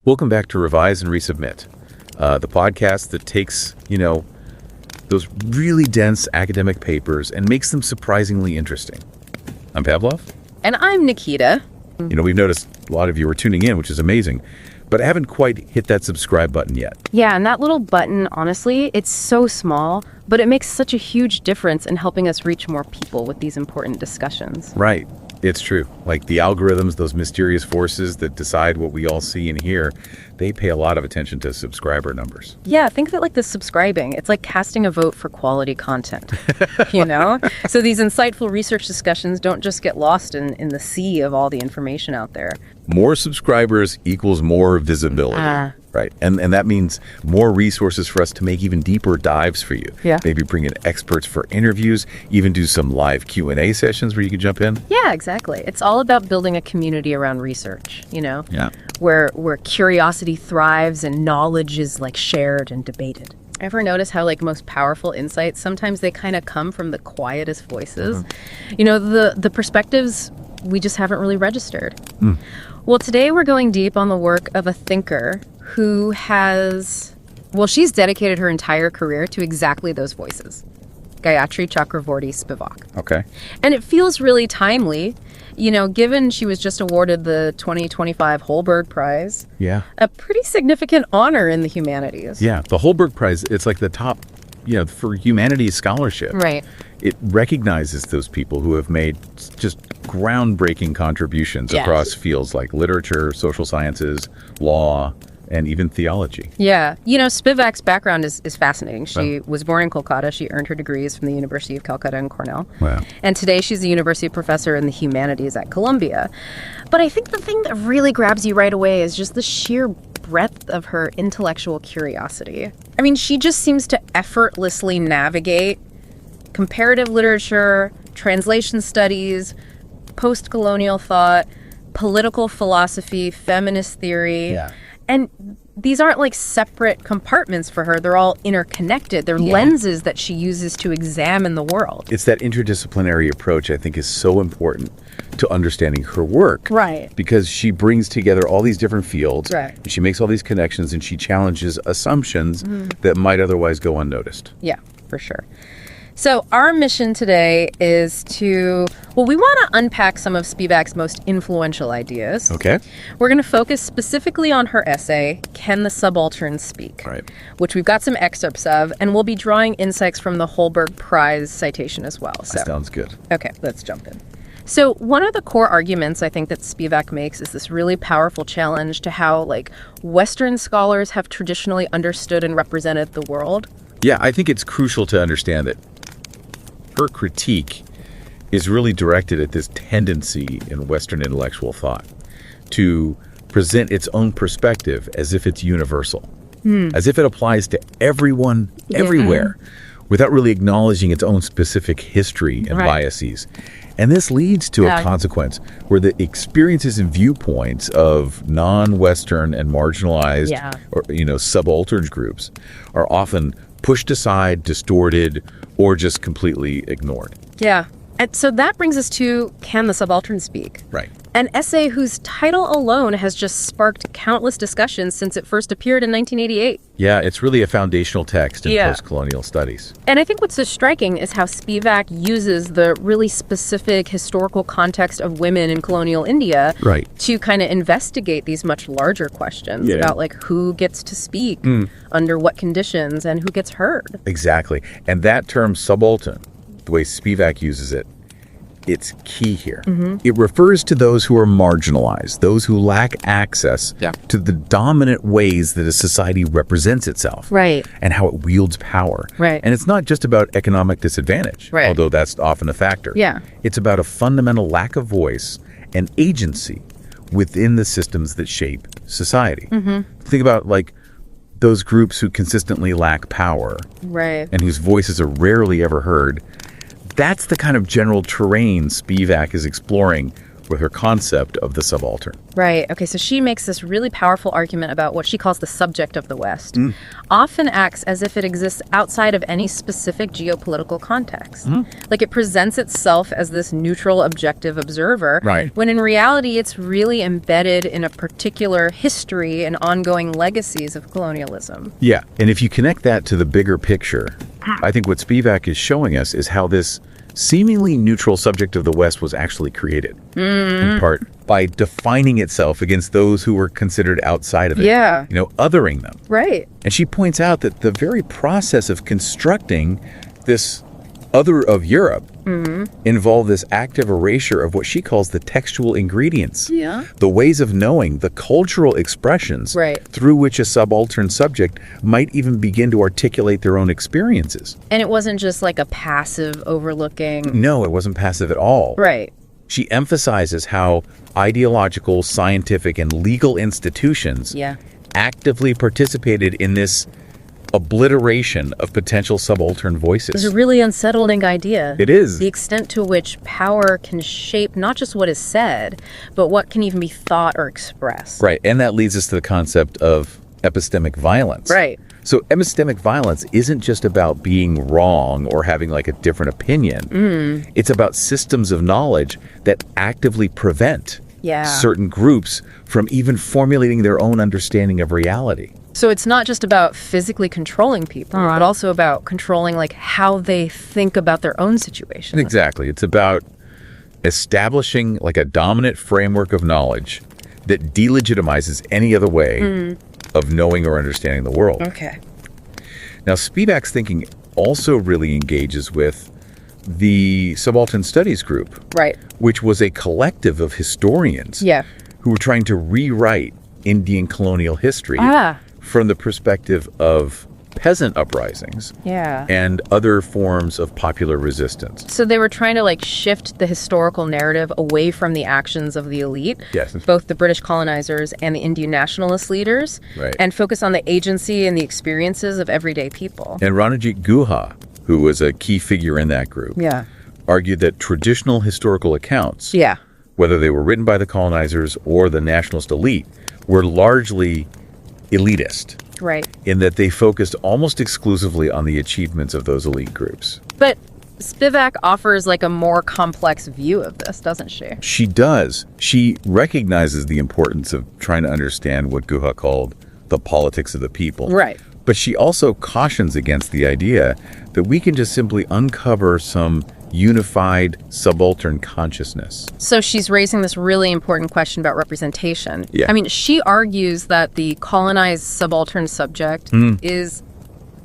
Welcome back to Revise and Resubmit, the podcast that takes, those really dense academic papers and makes them surprisingly interesting. I'm Pavlov. And I'm Nikita. We've noticed a lot of you are tuning in, which is amazing, but I haven't quite hit that subscribe button yet. Yeah, and that little button, honestly, it's so small, but it makes such a huge difference in helping us reach more people with these important discussions. Right. It's true. Like the algorithms, those mysterious forces that decide what we all see and hear, they pay a lot of attention to subscriber numbers. Yeah, think of it like the subscribing. It's like casting a vote for quality content, So these insightful research discussions don't just get lost in the sea of all the information out there. More subscribers equals more visibility. Right. And that means more resources for us to make even deeper dives for you. Yeah. Maybe bring in experts for interviews, even do some live Q&A sessions where you can jump in. Yeah, exactly. It's all about building a community around research, Yeah. where curiosity thrives and knowledge is like shared and debated. Ever notice how most powerful insights, sometimes they kind of come from the quietest voices? The perspectives we just haven't really registered. Well, today we're going deep on the work of a thinker who she's dedicated her entire career to exactly those voices. Gayatri Chakravorty Spivak. Okay. And it feels really timely, given she was just awarded the 2025 Holberg Prize. Yeah. A pretty significant honor in the humanities. Yeah. The Holberg Prize, it's like the top, for humanities scholarship. Right. It recognizes those people who have made just groundbreaking contributions across fields like literature, social sciences, law, and even theology. Yeah. Spivak's background is fascinating. She was born in Kolkata. She earned her degrees from the University of Calcutta and Cornell. Wow. And today she's a university professor in the humanities at Columbia. But I think the thing that really grabs you right away is just the sheer breadth of her intellectual curiosity. I mean, she just seems to effortlessly navigate comparative literature, translation studies, post-colonial thought, political philosophy, feminist theory. Yeah. And these aren't separate compartments for her. They're all interconnected. They're lenses that she uses to examine the world. It's that interdisciplinary approach I think is so important to understanding her work. Right. Because she brings together all these different fields. Right. And she makes all these connections and she challenges assumptions that might otherwise go unnoticed. Yeah, for sure. So our mission today is we want to unpack some of Spivak's most influential ideas. Okay. We're going to focus specifically on her essay, Can the Subaltern Speak? Right. Which we've got some excerpts of, and we'll be drawing insights from the Holberg Prize citation as well. That sounds good. Okay, let's jump in. So one of the core arguments I think that Spivak makes is this really powerful challenge to how Western scholars have traditionally understood and represented the world. Yeah, I think it's crucial to understand that her critique is really directed at this tendency in Western intellectual thought to present its own perspective as if it's universal, as if it applies to everyone, everywhere, without really acknowledging its own specific history and biases. And this leads to a consequence where the experiences and viewpoints of non-Western and marginalized or subaltern groups are often pushed aside, distorted, or just completely ignored. Yeah. And so that brings us to Can the Subaltern Speak? Right. An essay whose title alone has just sparked countless discussions since it first appeared in 1988. Yeah, it's really a foundational text in postcolonial studies. And I think what's so striking is how Spivak uses the really specific historical context of women in colonial India to kind of investigate these much larger questions about who gets to speak, under what conditions, and who gets heard. Exactly. And that term subaltern, the way Spivak uses it, it's key here. It refers to those who are marginalized, those who lack access to the dominant ways that a society represents itself. Right. And how it wields power. Right. And it's not just about economic disadvantage, although that's often a factor. Yeah. It's about a fundamental lack of voice and agency within the systems that shape society. Think about those groups who consistently lack power and whose voices are rarely ever heard. That's the kind of general terrain Spivak is exploring with her concept of the subaltern. Right. Okay, so she makes this really powerful argument about what she calls the subject of the West. Often acts as if it exists outside of any specific geopolitical context. Like it presents itself as this neutral, objective observer, Right. when in reality it's really embedded in a particular history and ongoing legacies of colonialism. Yeah, and if you connect that to the bigger picture, I think what Spivak is showing us is how this seemingly neutral subject of the West was actually created, in part by defining itself against those who were considered outside of it, Yeah. Othering them. Right. And she points out that the very process of constructing this other of Europe involved this active erasure of what she calls the textual ingredients, the ways of knowing, the cultural expressions Right. through which a subaltern subject might even begin to articulate their own experiences. And it wasn't just like a passive overlooking. No, it wasn't passive at all. Right. She emphasizes how ideological, scientific, and legal institutions Yeah. actively participated in this obliteration of potential subaltern voices. It's a really unsettling idea. It is. The extent to which power can shape not just what is said, but what can even be thought or expressed. Right, and that leads us to the concept of epistemic violence. Right. So epistemic violence isn't just about being wrong or having like a different opinion. It's about systems of knowledge that actively prevent certain groups from even formulating their own understanding of reality. So it's not just about physically controlling people, but also about controlling like how they think about their own situation. Exactly. It's about establishing like a dominant framework of knowledge that delegitimizes any other way of knowing or understanding the world. Okay. Now, Spivak's thinking also really engages with the Subaltern Studies Group, Right. which was a collective of historians Yeah. who were trying to rewrite Indian colonial history from the perspective of peasant uprisings Yeah. and other forms of popular resistance. So they were trying to like shift the historical narrative away from the actions of the elite, Yes. both the British colonizers and the Indian nationalist leaders, Right. and focus on the agency and the experiences of everyday people. And Ranajit Guha, who was a key figure in that group, Yeah. argued that traditional historical accounts, Yeah. whether they were written by the colonizers or the nationalist elite, were largely elitist, Right. in that they focused almost exclusively on the achievements of those elite groups. But Spivak offers like a more complex view of this, doesn't she? She does. She recognizes the importance of trying to understand what Guha called the politics of the people. Right. But she also cautions against the idea that we can just simply uncover some unified subaltern consciousness. So she's raising this really important question about representation. Yeah. I mean, she argues that the colonized subaltern subject is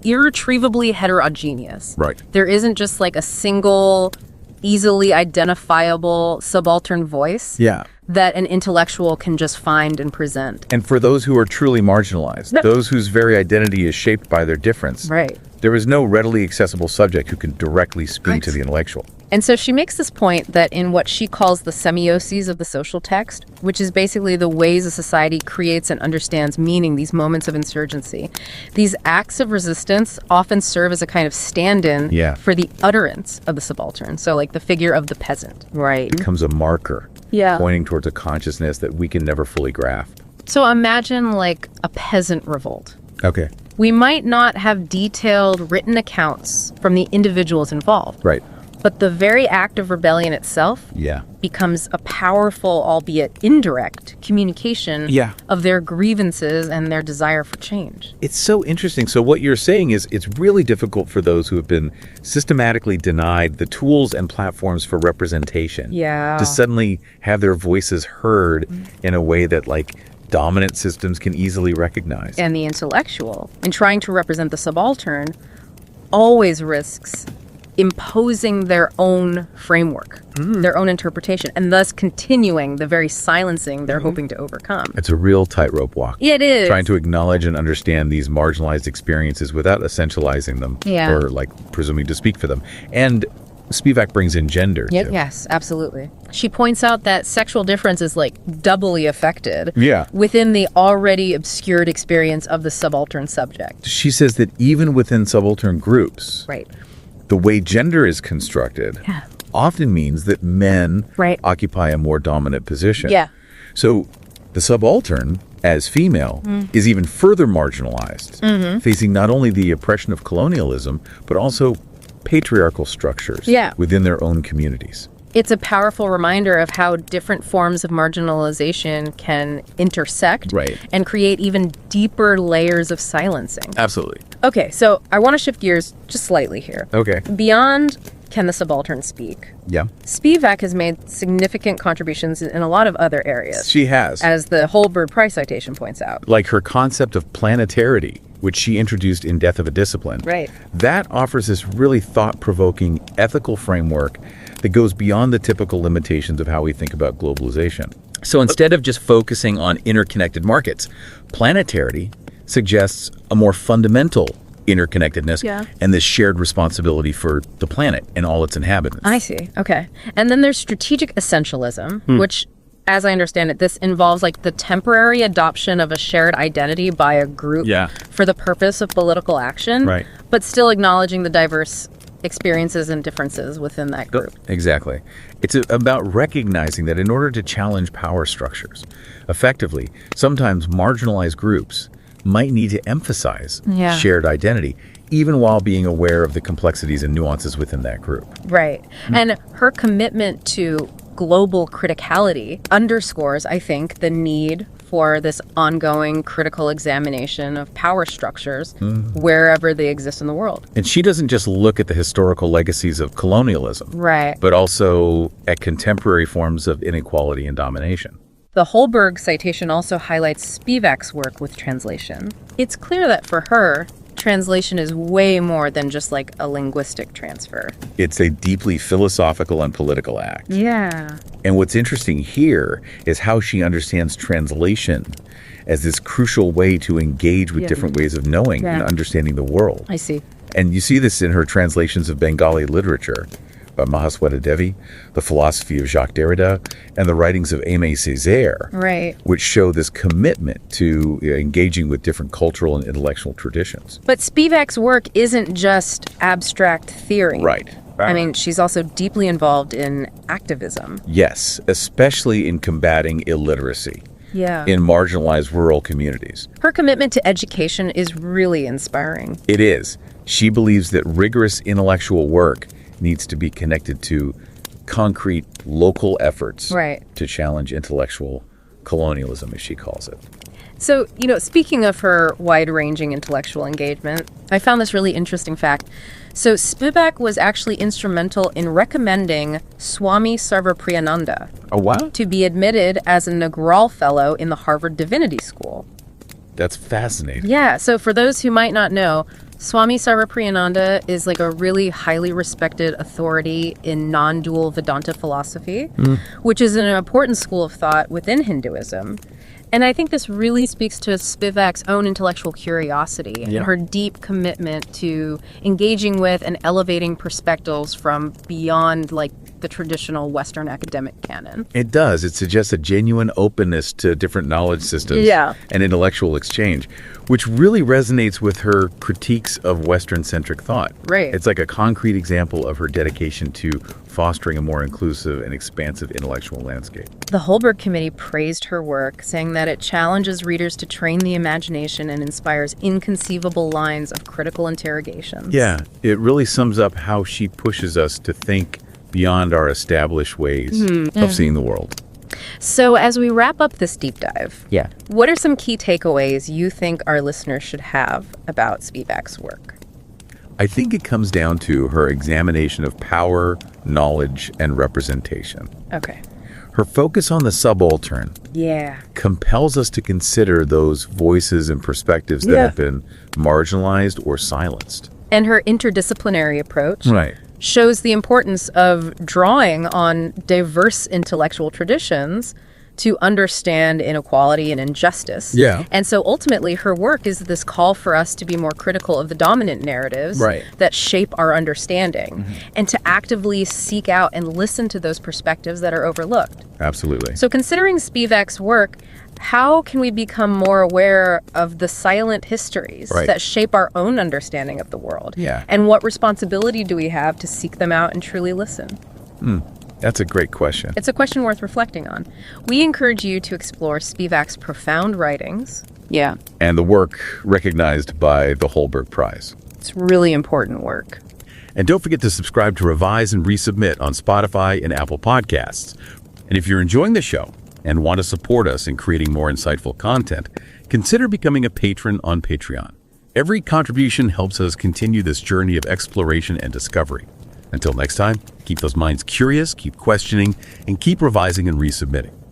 irretrievably heterogeneous. Right. There isn't just like a single, easily identifiable subaltern voice Yeah. that an intellectual can just find and present. And for those who are truly marginalized, those whose very identity is shaped by their difference, Right. there is no readily accessible subject who can directly speak to the intellectual. And so she makes this point that in what she calls the semioses of the social text, which is basically the ways a society creates and understands meaning, these moments of insurgency, these acts of resistance often serve as a kind of stand-in for the utterance of the subaltern. So like the figure of the peasant. Right. Becomes a marker Yeah. pointing towards a consciousness that we can never fully grasp. So imagine like a peasant revolt. Okay. We might not have detailed written accounts from the individuals involved. Right. But the very act of rebellion itself becomes a powerful, albeit indirect, communication of their grievances and their desire for change. It's so interesting. So what you're saying is it's really difficult for those who have been systematically denied the tools and platforms for representation to suddenly have their voices heard in a way that like dominant systems can easily recognize. And the intellectual, in trying to represent the subaltern, always risks imposing their own framework, their own interpretation, and thus continuing the very silencing they're hoping to overcome. It's a real tightrope walk. It is. Trying to acknowledge and understand these marginalized experiences without essentializing them or like presuming to speak for them. And Spivak brings in gender too. Yes, absolutely. She points out that sexual difference is like doubly affected within the already obscured experience of the subaltern subject. She says that even within subaltern groups, the way gender is constructed often means that men Right. occupy a more dominant position. Yeah. So the subaltern, as female, is even further marginalized, facing not only the oppression of colonialism, but also patriarchal structures Yeah. within their own communities. It's a powerful reminder of how different forms of marginalization can intersect Right. and create even deeper layers of silencing. Absolutely. Okay, so I want to shift gears just slightly here. Okay. Beyond Can the Subaltern Speak? Yeah. Spivak has made significant contributions in a lot of other areas, She has. as the Holberg Prize citation points out. Like her concept of planetarity, which she introduced in Death of a Discipline. Right. That offers this really thought-provoking ethical framework that goes beyond the typical limitations of how we think about globalization. So instead of just focusing on interconnected markets, planetarity suggests a more fundamental interconnectedness and this shared responsibility for the planet and all its inhabitants. I see. Okay. And then there's strategic essentialism, which, as I understand it, this involves like the temporary adoption of a shared identity by a group for the purpose of political action, Right. but still acknowledging the diverse experiences and differences within that group. Exactly. It's about recognizing that in order to challenge power structures effectively, sometimes marginalized groups might need to emphasize shared identity, even while being aware of the complexities and nuances within that group. Right. And her commitment to global criticality underscores, I think, the need for this ongoing critical examination of power structures wherever they exist in the world. And she doesn't just look at the historical legacies of colonialism, Right. but also at contemporary forms of inequality and domination. The Holberg citation also highlights Spivak's work with translation. It's clear that for her, translation is way more than just like a linguistic transfer. It's a deeply philosophical and political act. Yeah. And what's interesting here is how she understands translation as this crucial way to engage with different ways of knowing and understanding the world. I see. And you see this in her translations of Bengali literature, Mahasweta Devi, The Philosophy of Jacques Derrida, and the writings of Aimé Césaire, Right. which show this commitment to engaging with different cultural and intellectual traditions. But Spivak's work isn't just abstract theory. Right. I mean, she's also deeply involved in activism. Yes, especially in combating illiteracy Yeah. in marginalized rural communities. Her commitment to education is really inspiring. It is. She believes that rigorous intellectual work needs to be connected to concrete local efforts Right. to challenge intellectual colonialism, as she calls it. So, speaking of her wide-ranging intellectual engagement, I found this really interesting fact. So Spivak was actually instrumental in recommending Swami Sarvapriyananda Oh, wow. to be admitted as a Nagral Fellow in the Harvard Divinity School. That's fascinating. Yeah, so for those who might not know, Swami Sarvapriyananda is like a really highly respected authority in non-dual Vedanta philosophy, which is an important school of thought within Hinduism. And I think this really speaks to Spivak's own intellectual curiosity and her deep commitment to engaging with and elevating perspectives from beyond like the traditional Western academic canon. It does. It suggests a genuine openness to different knowledge systems and intellectual exchange, which really resonates with her critiques of Western-centric thought. Right. It's like a concrete example of her dedication to fostering a more inclusive and expansive intellectual landscape. The Holberg Committee praised her work, saying that it challenges readers to train the imagination and inspires inconceivable lines of critical interrogations. Yeah, it really sums up how she pushes us to think beyond our established ways of seeing the world. So as we wrap up this deep dive, Yeah. what are some key takeaways you think our listeners should have about Spivak's work? I think it comes down to her examination of power, knowledge, and representation. Okay. Her focus on the subaltern Yeah. compels us to consider those voices and perspectives that have been marginalized or silenced. And her interdisciplinary approach Right. shows the importance of drawing on diverse intellectual traditions to understand inequality and injustice. Yeah. And so ultimately her work is this call for us to be more critical of the dominant narratives Right. that shape our understanding and to actively seek out and listen to those perspectives that are overlooked. Absolutely. So considering Spivak's work, how can we become more aware of the silent histories that shape our own understanding of the world? Yeah. And what responsibility do we have to seek them out and truly listen? That's a great question. It's a question worth reflecting on. We encourage you to explore Spivak's profound writings. Yeah, And the work recognized by the Holberg Prize. It's really important work. And don't forget to subscribe to Revise and Resubmit on Spotify and Apple Podcasts. And if you're enjoying the show and want to support us in creating more insightful content, consider becoming a patron on Patreon. Every contribution helps us continue this journey of exploration and discovery. Until next time, keep those minds curious, keep questioning, and keep revising and resubmitting.